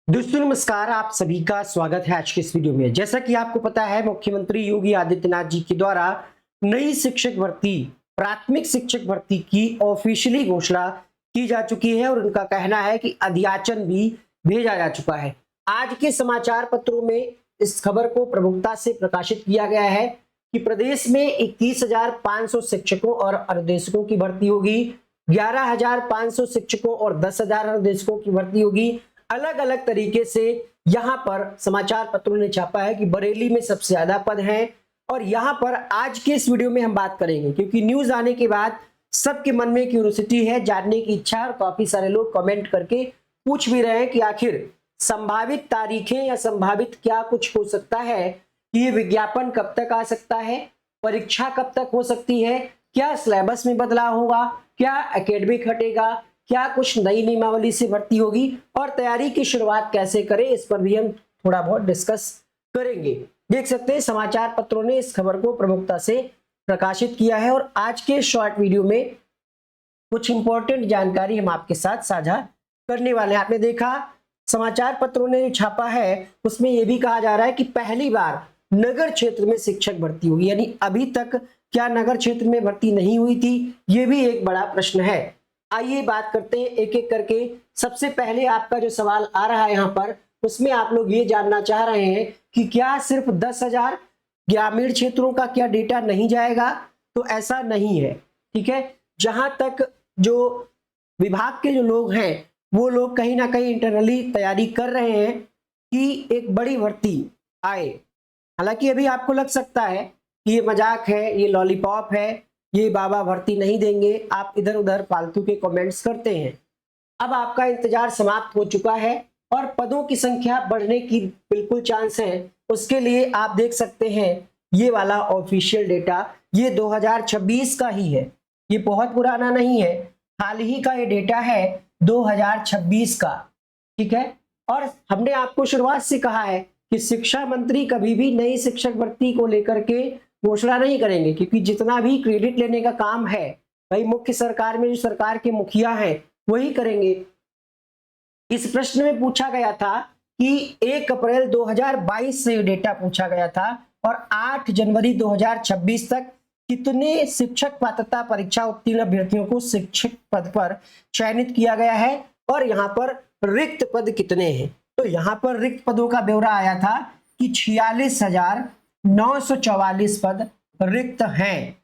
दोस्तों नमस्कार, आप सभी का स्वागत है आज के इस वीडियो में। जैसा कि आपको पता है, मुख्यमंत्री योगी आदित्यनाथ जी के द्वारा नई शिक्षक भर्ती, प्राथमिक शिक्षक भर्ती की ऑफिशियली घोषणा की जा चुकी है और उनका कहना है कि अध्याचन भी भेजा जा चुका है। आज के समाचार पत्रों में इस खबर को प्रमुखता से प्रकाशित किया गया है कि प्रदेश में 21,500 शिक्षकों और अनुदेशकों की भर्ती होगी, 11,500 शिक्षकों और 10,000 अनुदेशकों की भर्ती होगी। अलग अलग तरीके से यहां पर समाचार पत्रों ने छापा है कि बरेली में सबसे ज्यादा पद हैं और यहां पर आज के इस वीडियो में हम बात करेंगे क्योंकि न्यूज आने के बाद सबके मन में क्यूरियोसिटी है, जानने की इच्छा, और काफी सारे लोग कमेंट करके पूछ भी रहे हैं कि आखिर संभावित तारीखें या संभावित क्या कुछ हो सकता है कि ये विज्ञापन कब तक आ सकता है, परीक्षा कब तक हो सकती है, क्या सिलेबस में बदलाव होगा, क्या एकेडमिक हटेगा, क्या कुछ नई नियमावली से भर्ती होगी और तैयारी की शुरुआत कैसे करें, इस पर भी हम थोड़ा बहुत डिस्कस करेंगे। देख सकते हैं समाचार पत्रों ने इस खबर को प्रमुखता से प्रकाशित किया है और आज के शॉर्ट वीडियो में कुछ इंपॉर्टेंट जानकारी हम आपके साथ साझा करने वाले हैं। आपने देखा समाचार पत्रों ने जो छापा है उसमें यह भी कहा जा रहा है कि पहली बार नगर क्षेत्र में शिक्षक भर्ती होगी, यानी अभी तक क्या नगर क्षेत्र में भर्ती नहीं हुई थी, यह भी एक बड़ा प्रश्न है। आइए बात करते हैं एक एक करके। सबसे पहले आपका जो सवाल आ रहा है यहाँ पर, उसमें आप लोग ये जानना चाह रहे हैं कि क्या सिर्फ 10,000 ग्रामीण क्षेत्रों का क्या डेटा नहीं जाएगा? तो ऐसा नहीं है, ठीक है। जहां तक जो विभाग के जो लोग हैं वो लोग कहीं ना कहीं इंटरनली तैयारी कर रहे हैं कि एक बड़ी भर्ती आए। हालांकि अभी आपको लग सकता है कि ये मजाक है, ये लॉलीपॉप है, ये बाबा भर्ती नहीं देंगे, आप इधर उधर फालतू के कमेंट्स करते हैं। अब आपका इंतजार समाप्त हो चुका है और पदों की संख्या बढ़ने की बिल्कुल चांस है। उसके लिए आप देख सकते हैं ये वाला ऑफिशियल डेटा, ये 2026 का ही है, ये बहुत पुराना नहीं है, हाल ही का ये डेटा है 2026 का, ठीक है। और हमने आपको शुरुआत से कहा है कि शिक्षा मंत्री कभी भी नई शिक्षक भर्ती को लेकर के घोषणा नहीं करेंगे क्योंकि जितना भी क्रेडिट लेने का काम है भाई मुख्य सरकार में जो सरकार के मुखिया हैं वही करेंगे। इस प्रश्न में पूछा गया था कि 1 अप्रैल 2022 से डेटा पूछा गया था और 8 जनवरी 2026 तक कितने शिक्षक पात्रता परीक्षा उत्तीर्ण अभ्यर्थियों को शिक्षक पद पर चयनित किया गया है और यहाँ पर रिक्त पद कितने हैं। तो यहाँ पर रिक्त पदों का ब्यौरा आया था कि 46,944 पद रिक्त हैं।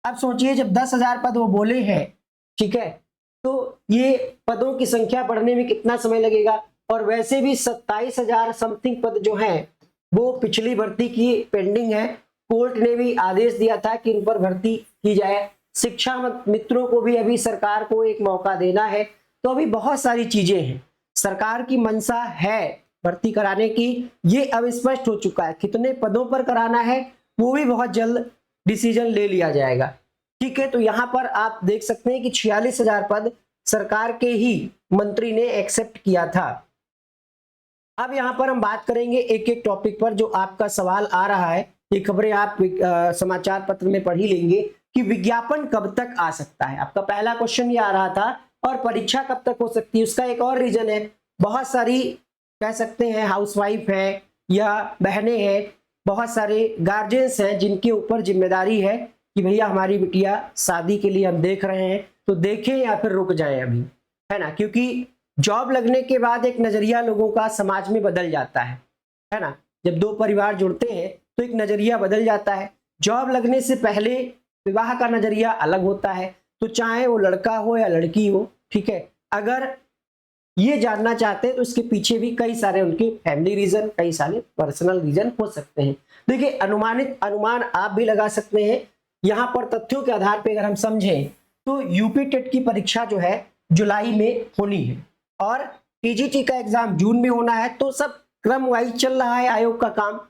अब सोचिए जब 10,000 पद वो बोले हैं, ठीक है, तो ये पदों की संख्या बढ़ने में कितना समय लगेगा। और वैसे भी 27,000 समथिंग पद जो हैं वो पिछली भर्ती की पेंडिंग है। कोर्ट ने भी आदेश दिया था कि इन पर भर्ती की जाए। शिक्षा मित्रों को भी अभी सरकार को एक मौका देना है। तो अभी बहुत सारी चीजें हैं, सरकार की मंशा है भर्ती कराने की, ये अब स्पष्ट हो चुका है। कितने पदों पर कराना है वो भी बहुत जल्द डिसीजन ले लिया जाएगा, ठीक है। तो यहाँ पर आप देख सकते हैं कि 46,000 पद सरकार के ही मंत्री ने एक्सेप्ट किया था। अब यहाँ पर हम बात करेंगे एक एक टॉपिक पर जो आपका सवाल आ रहा है। ये खबरें आप समाचार पत्र में पढ़ ही लेंगे कि विज्ञापन कब तक आ सकता है। आपका पहला क्वेश्चन ये आ रहा था और परीक्षा कब तक हो सकती है। उसका एक और रीजन है, बहुत सारी कह सकते हैं हाउसवाइफ है या बहनें हैं, बहुत सारे गार्जियंस हैं जिनके ऊपर जिम्मेदारी है कि भैया हमारी बिटिया शादी के लिए हम देख रहे हैं, तो देखें या फिर रुक जाएं अभी, है ना। क्योंकि जॉब लगने के बाद एक नजरिया लोगों का समाज में बदल जाता है ना। जब दो परिवार जुड़ते हैं तो एक नजरिया बदल जाता है। जॉब लगने से पहले विवाह का नजरिया अलग होता है, तो चाहे वो लड़का हो या लड़की हो, ठीक है। अगर ये जानना चाहते हैं तो इसके पीछे भी कई सारे उनके फैमिली रीजन, कई सारे पर्सनल रीजन हो सकते हैं। देखिए अनुमान आप भी लगा सकते हैं। यहाँ पर तथ्यों के आधार पर अगर हम समझें तो यूपी टेट की परीक्षा जो है जुलाई में होनी है और टीजीटी का एग्जाम जून में होना है। तो सब क्रम वाइज चल रहा है आयोग का काम।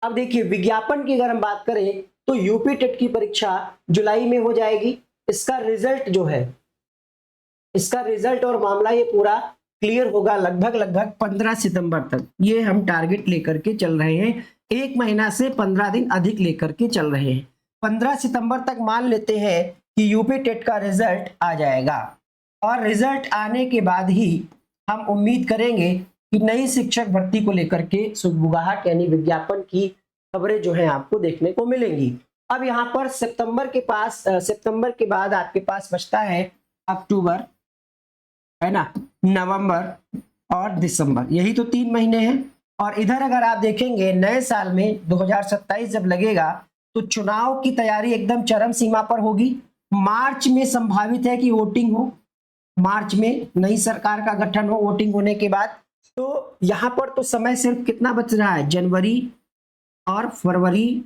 अब देखिए विज्ञापन की अगर हम बात करें तो यूपी टेट की परीक्षा जुलाई में हो जाएगी। इसका रिजल्ट जो है, इसका रिजल्ट और मामला ये पूरा क्लियर होगा लगभग 15 सितंबर तक। ये हम टारगेट लेकर के चल रहे हैं, 1 महीना से 15 दिन अधिक लेकर के चल रहे हैं। 15 सितंबर तक मान लेते हैं कि यूपी टेट का रिजल्ट आ जाएगा और रिजल्ट आने के बाद ही हम उम्मीद करेंगे कि नई शिक्षक भर्ती को लेकर के सुगबुगाहट यानी विज्ञापन की खबरें जो है आपको देखने को मिलेंगी। अब यहाँ पर सितंबर के बाद आपके पास बचता है अक्टूबर, है ना, नवंबर और दिसंबर, यही तो 3 महीने हैं। और इधर अगर आप देखेंगे नए साल में 2027 जब लगेगा तो चुनाव की तैयारी एकदम चरम सीमा पर होगी। मार्च में संभावित है कि वोटिंग हो, मार्च में नई सरकार का गठन हो वोटिंग होने के बाद। तो यहाँ पर तो समय सिर्फ कितना बच रहा है, जनवरी और फरवरी,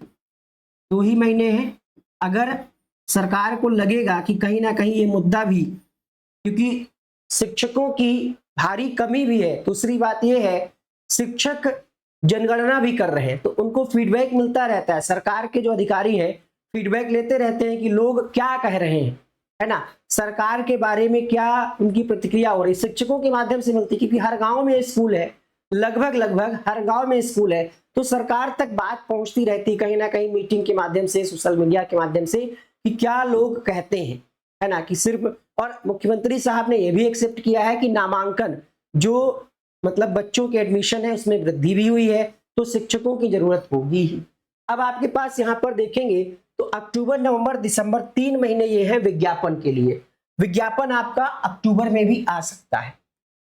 2 ही महीने हैं। अगर सरकार को लगेगा कि कहीं ना कहीं ये मुद्दा भी, क्योंकि शिक्षकों की भारी कमी भी है, दूसरी बात यह है शिक्षक जनगणना भी कर रहे हैं तो उनको फीडबैक मिलता रहता है, सरकार के जो अधिकारी हैं फीडबैक लेते रहते हैं कि लोग क्या कह रहे हैं, है ना, सरकार के बारे में क्या उनकी प्रतिक्रिया हो रही, शिक्षकों के माध्यम से मिलती है, क्योंकि हर गांव में स्कूल है, लगभग हर गांव में स्कूल है, तो सरकार तक बात पहुंचती रहती कहीं ना कहीं मीटिंग के माध्यम से, सोशल मीडिया के माध्यम से, कि क्या लोग कहते हैं, है ना, कि सिर्फ। और मुख्यमंत्री साहब ने यह भी एक्सेप्ट किया है कि नामांकन जो मतलब बच्चों के एडमिशन है उसमें वृद्धि भी हुई है, तो शिक्षकों की जरूरत होगी ही। अब आपके पास यहाँ पर देखेंगे तो अक्टूबर, नवंबर, दिसंबर 3 महीने ये है विज्ञापन के लिए। विज्ञापन आपका अक्टूबर में भी आ सकता है,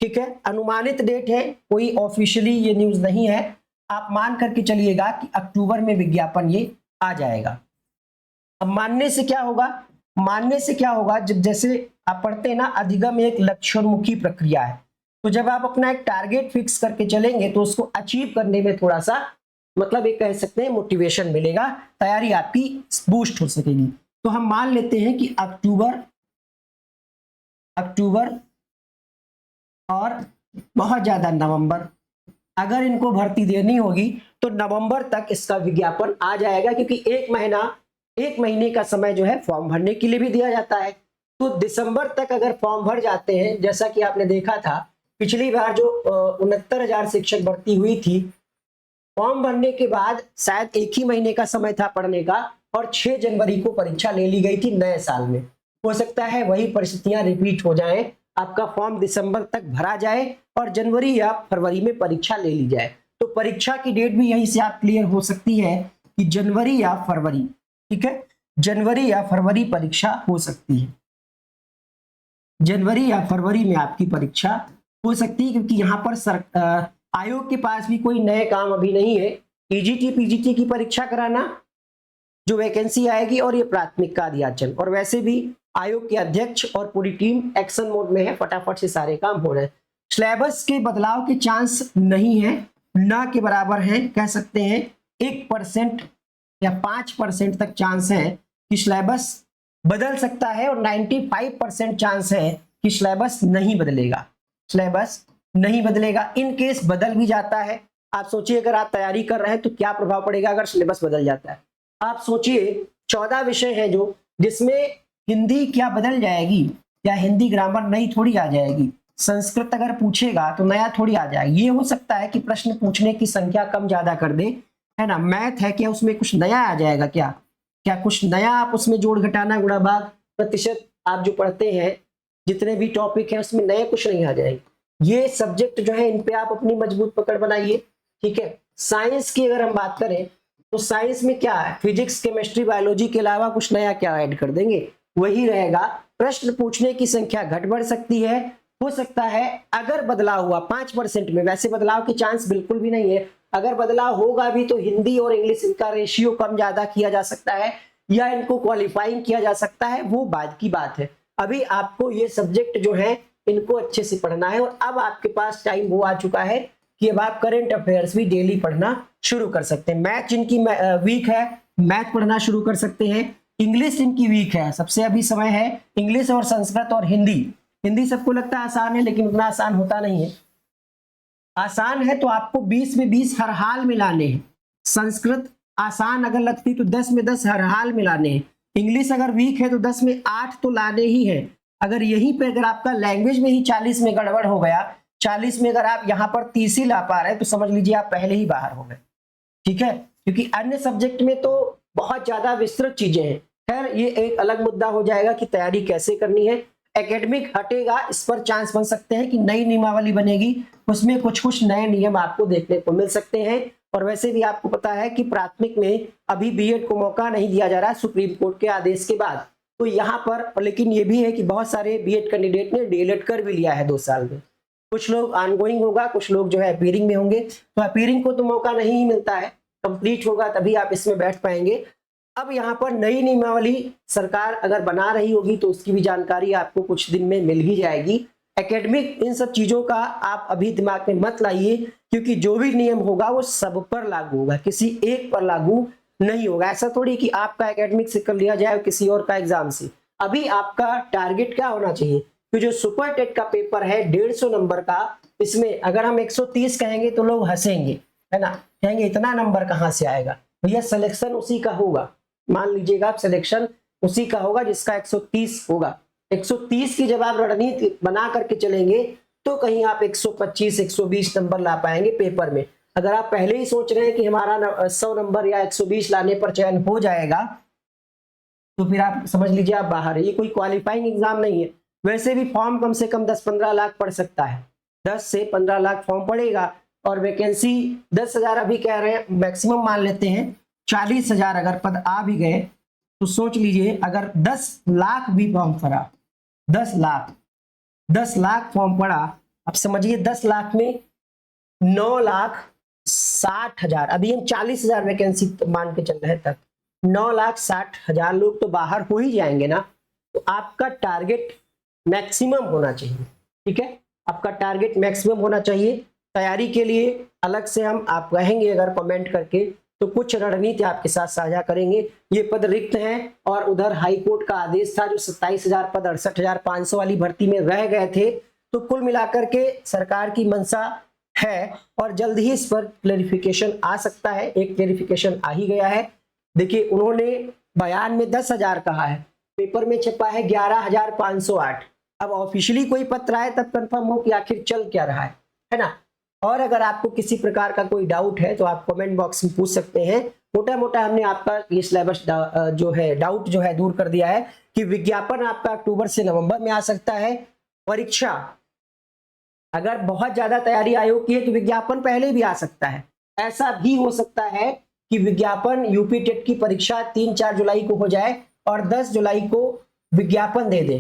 ठीक है, अनुमानित डेट है, कोई ऑफिशियली ये न्यूज नहीं है, आप मान करके चलिएगा कि अक्टूबर में विज्ञापन ये आ जाएगा। अब मानने से क्या होगा, जब जैसे आप पढ़ते हैं ना, अधिगम एक लक्ष्योन्मुखी प्रक्रिया है, तो जब आप अपना एक टारगेट फिक्स करके चलेंगे तो उसको अचीव करने में थोड़ा सा मतलब एक कह सकते हैं मोटिवेशन मिलेगा, तैयारी आपकी बूस्ट हो सकेगी। तो हम मान लेते हैं कि अक्टूबर और बहुत ज्यादा नवंबर, अगर इनको भर्ती देनी होगी तो नवंबर तक इसका विज्ञापन आ जाएगा, क्योंकि एक महीने का समय जो है फॉर्म भरने के लिए भी दिया जाता है। तो दिसंबर तक अगर फॉर्म भर जाते हैं, जैसा कि आपने देखा था पिछली बार जो 69,000 शिक्षक भर्ती हुई थी, फॉर्म भरने के बाद शायद 1 ही महीने का समय था पढ़ने का और 6 जनवरी को परीक्षा ले ली गई थी नए साल में। हो सकता है वही परिस्थितियां रिपीट हो जाएं, आपका फॉर्म दिसंबर तक भरा जाए और जनवरी या फरवरी में परीक्षा ले ली जाए। तो परीक्षा की डेट भी यहीं से आप क्लियर हो सकती है कि जनवरी या फरवरी, ठीक है, जनवरी या फरवरी परीक्षा हो सकती है, जनवरी या फरवरी में आपकी परीक्षा हो सकती है, क्योंकि यहाँ पर आयोग के पास भी कोई नए काम अभी नहीं है। ईजीटी पीजीटी की परीक्षा कराना, जो वैकेंसी आएगी, और ये प्राथमिक का अध्याचन, और वैसे भी आयोग के अध्यक्ष और पूरी टीम एक्शन मोड में है, फटाफट से सारे काम हो रहे हैं। सिलेबस के बदलाव के चांस नहीं है, ना के बराबर है, कह सकते हैं 1% या 5% तक चांस है कि सिलेबस बदल सकता है, और 95% चांस है कि सिलेबस नहीं बदलेगा। इन केस बदल भी जाता है, आप सोचिए अगर आप तैयारी कर रहे हैं तो क्या प्रभाव पड़ेगा अगर सिलेबस बदल जाता है। आप सोचिए 14 विषय हैं जो, जिसमें हिंदी क्या बदल जाएगी, या हिंदी ग्रामर नई थोड़ी आ जाएगी, संस्कृत अगर पूछेगा तो नया थोड़ी आ जाएगा। ये हो सकता है कि प्रश्न पूछने की संख्या कम ज्यादा कर दे, है ना, मैथ है क्या उसमें कुछ नया आ जाएगा, क्या कुछ नया आप उसमें जोड़ घटाना गुणा भाग प्रतिशत आप जो पढ़ते हैं जितने भी टॉपिक है उसमें नए कुछ नहीं आ जाएंगे। ये सब्जेक्ट जो है इन पे आप अपनी मजबूत पकड़ बनाइए, ठीक है। साइंस की अगर हम बात करें तो साइंस में क्या है, फिजिक्स केमिस्ट्री बायोलॉजी के अलावा कुछ नया क्या ऐड कर देंगे, वही रहेगा। प्रश्न पूछने की संख्या घट बढ़ सकती है, हो सकता है अगर बदलाव हुआ 5% में, वैसे बदलाव के चांस बिल्कुल भी नहीं है, अगर बदलाव होगा भी तो हिंदी और इंग्लिश इनका रेशियो कम ज्यादा किया जा सकता है, या इनको क्वालिफाइंग किया जा सकता है, वो बाद की बात है। अभी आपको ये सब्जेक्ट जो है इनको अच्छे से पढ़ना है, और अब आपके पास टाइम वो आ चुका है कि अब आप करंट अफेयर्स भी डेली पढ़ना शुरू कर सकते हैं। मैथ जिनकी वीक है मैथ पढ़ना शुरू कर सकते हैं, इंग्लिश जिनकी वीक है सबसे अभी समय है इंग्लिश और संस्कृत और हिंदी सबको लगता है आसान है, लेकिन उतना आसान होता नहीं है। आसान है तो आपको 20 में 20 हर हाल में लाने हैं, संस्कृत आसान अगर लगती तो 10 में 10 हर हाल में लाने हैं, इंग्लिश अगर वीक है तो 10 में 8 तो लाने ही है। अगर यहीं पे अगर आपका लैंग्वेज में ही 40 में गड़बड़ हो गया, 40 में अगर आप यहाँ पर 30 ही ला पा रहे हैं तो समझ लीजिए आप पहले ही बाहर हो गए, ठीक है, क्योंकि अन्य सब्जेक्ट में तो बहुत ज्यादा विस्तृत चीजें हैं। खैर ये एक अलग मुद्दा हो जाएगा कि तैयारी कैसे करनी है। एकेडमिक हटेगा, इस पर चांस बन सकते हैं कि नई नियमावली बनेगी, उसमें कुछ कुछ नए नियम आपको देखने को मिल सकते हैं। और वैसे भी आपको पता है कि प्राथमिक में अभी बीएड को मौका नहीं दिया जा रहा सुप्रीम कोर्ट के आदेश के बाद। तो यहाँ पर लेकिन ये भी है कि बहुत सारे बीएड कैंडिडेट ने डीएलएड कर भी लिया है 2 साल में। कुछ लोग ऑनगोइंग होगा, कुछ लोग जो है अपीयरिंग में होंगे। तो अपीयरिंग को तो मौका नहीं मिलता है, कंप्लीट होगा तभी आप इसमें बैठ पाएंगे। अब यहाँ पर नई नियमावली सरकार अगर बना रही होगी तो उसकी भी जानकारी आपको कुछ दिन में मिल ही जाएगी। एकेडमिक इन सब चीजों का आप अभी दिमाग में मत लाइए, क्योंकि जो भी नियम होगा वो सब पर लागू होगा, किसी एक पर लागू नहीं होगा। ऐसा थोड़ी कि आपका एकेडमिक से कर लिया जाए किसी और का एग्जाम से। अभी आपका टारगेट क्या होना चाहिए कि जो सुपर टेट का पेपर है 150 नंबर का, इसमें अगर हम 130 कहेंगे तो लोग हंसेंगे, है ना, कहेंगे इतना नंबर कहाँ से आएगा। भैया सिलेक्शन उसी का होगा, मान लीजिएगा आप सिलेक्शन उसी का होगा जिसका 130 होगा। 130 की जब आप रणनीति बना करके चलेंगे तो कहीं आप 125 120 नंबर ला पाएंगे पेपर में। अगर आप पहले ही सोच रहे हैं कि हमारा 100 नंबर या 120 लाने पर चयन हो जाएगा तो फिर आप समझ लीजिए आप बाहर है। ये कोई क्वालिफाइंग एग्जाम नहीं है। वैसे भी फॉर्म कम से कम 10-15 लाख पड़ सकता है, 10 से 15 लाख फॉर्म पड़ेगा और वैकेंसी 10,000 अभी कह रहे हैं, मैक्सिमम मान लेते हैं 40,000 अगर पद आ भी गए तो सोच लीजिए अगर 10 लाख भी फॉर्म पड़ा, 10 लाख फॉर्म पड़ा, अब समझिए 10 लाख में 9,60,000, अभी हम 40,000 वैकेंसी मान के चल रहे हैं तक 9,60,000 लोग तो बाहर हो ही जाएंगे ना। तो आपका टारगेट मैक्सिमम होना चाहिए, ठीक है, आपका टारगेट मैक्सिमम होना चाहिए। तैयारी के लिए अलग से हम आप कहेंगे अगर कमेंट करके तो कुछ रणनीति आपके साथ साझा करेंगे। ये पद रिक्त हैं और उधर हाई कोर्ट का आदेश था जो 27,000 पद 68,500 वाली भर्ती में रह गए थे। तो कुल मिलाकर के सरकार की मंशा है और जल्द ही इस पर क्लेरिफिकेशन आ सकता है। एक क्लेरिफिकेशन आ ही गया है। देखिए उन्होंने बयान में 10,000 कहा है, पेपर में छपा है 11,508। अब ऑफिशियली कोई पत्र आए तब कंफर्म हो कि आखिर चल क्या रहा है ना। और अगर आपको किसी प्रकार का कोई डाउट है तो आप कमेंट बॉक्स में पूछ सकते हैं। मोटा मोटा हमने आपका ये सिलेबस जो है डाउट जो है दूर कर दिया है कि विज्ञापन आपका अक्टूबर से नवंबर में आ सकता है। परीक्षा अगर बहुत ज्यादा तैयारी आयोग की है तो विज्ञापन पहले भी आ सकता है। ऐसा भी हो सकता है कि विज्ञापन यूपी टेट की परीक्षा 3-4 जुलाई को हो जाए और 10 जुलाई को विज्ञापन दे दे,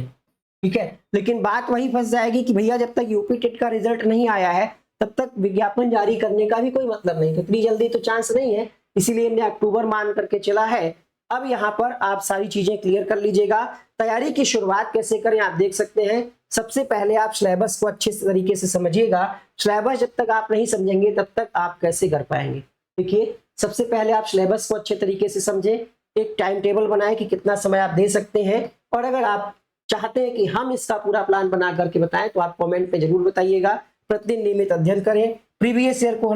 ठीक है। लेकिन बात वही फंस जाएगी कि भैया जब तक यूपी टेट का रिजल्ट नहीं आया है तब तक विज्ञापन जारी करने का भी कोई मतलब नहीं, इतनी जल्दी तो चांस नहीं है, इसीलिए हमने अक्टूबर मान करके चला है। अब यहाँ पर आप सारी चीजें क्लियर कर लीजिएगा। तैयारी की शुरुआत कैसे करें आप देख सकते हैं। सबसे पहले आप सिलेबस को अच्छे तरीके से समझिएगा। सिलेबस जब तक आप नहीं समझेंगे तब तक आप कैसे कर पाएंगे। देखिए सबसे पहले आप सिलेबस को अच्छे तरीके से समझें, एक टाइम टेबल बनाएं कि कितना समय आप दे सकते हैं। और अगर आप चाहते हैं कि हम इसका पूरा प्लान बना करके बताएं तो आप कमेंट में जरूर बताइएगा। प्रतिदिन नियमित अध्ययन करें, प्रीवियस ईयर को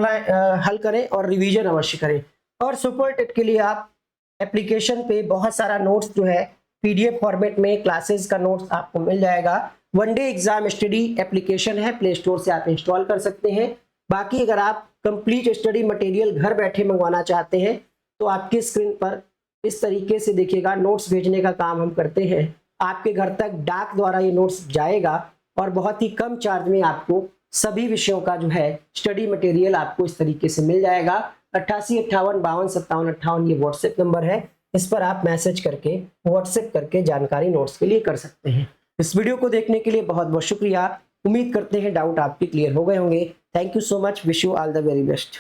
हल करें और रिवीजन अवश्य करें। और सुपर टेट के लिए आप एप्लीकेशन पे बहुत सारा नोट्स जो है पीडीएफ फॉर्मेट में क्लासेस का नोट्स आपको मिल जाएगा। One day exam study application है, प्ले स्टोर से आप इंस्टॉल कर सकते हैं। बाकी अगर आप कंप्लीट स्टडी मटेरियल घर बैठे मंगवाना चाहते हैं तो आपकी स्क्रीन पर इस तरीके से देखिएगा, नोट्स भेजने का काम हम करते हैं। आपके घर तक डाक द्वारा ये नोट्स जाएगा और बहुत ही कम चार्ज में आपको सभी विषयों का जो है स्टडी मटेरियल आपको इस तरीके से मिल जाएगा। 8858525758 ये व्हाट्सएप नंबर है, इस पर आप मैसेज करके व्हाट्सएप करके जानकारी नोट्स के लिए कर सकते हैं। इस वीडियो को देखने के लिए बहुत बहुत शुक्रिया। उम्मीद करते हैं डाउट आपके क्लियर हो गए होंगे। Thank you so much, wish you all the very best.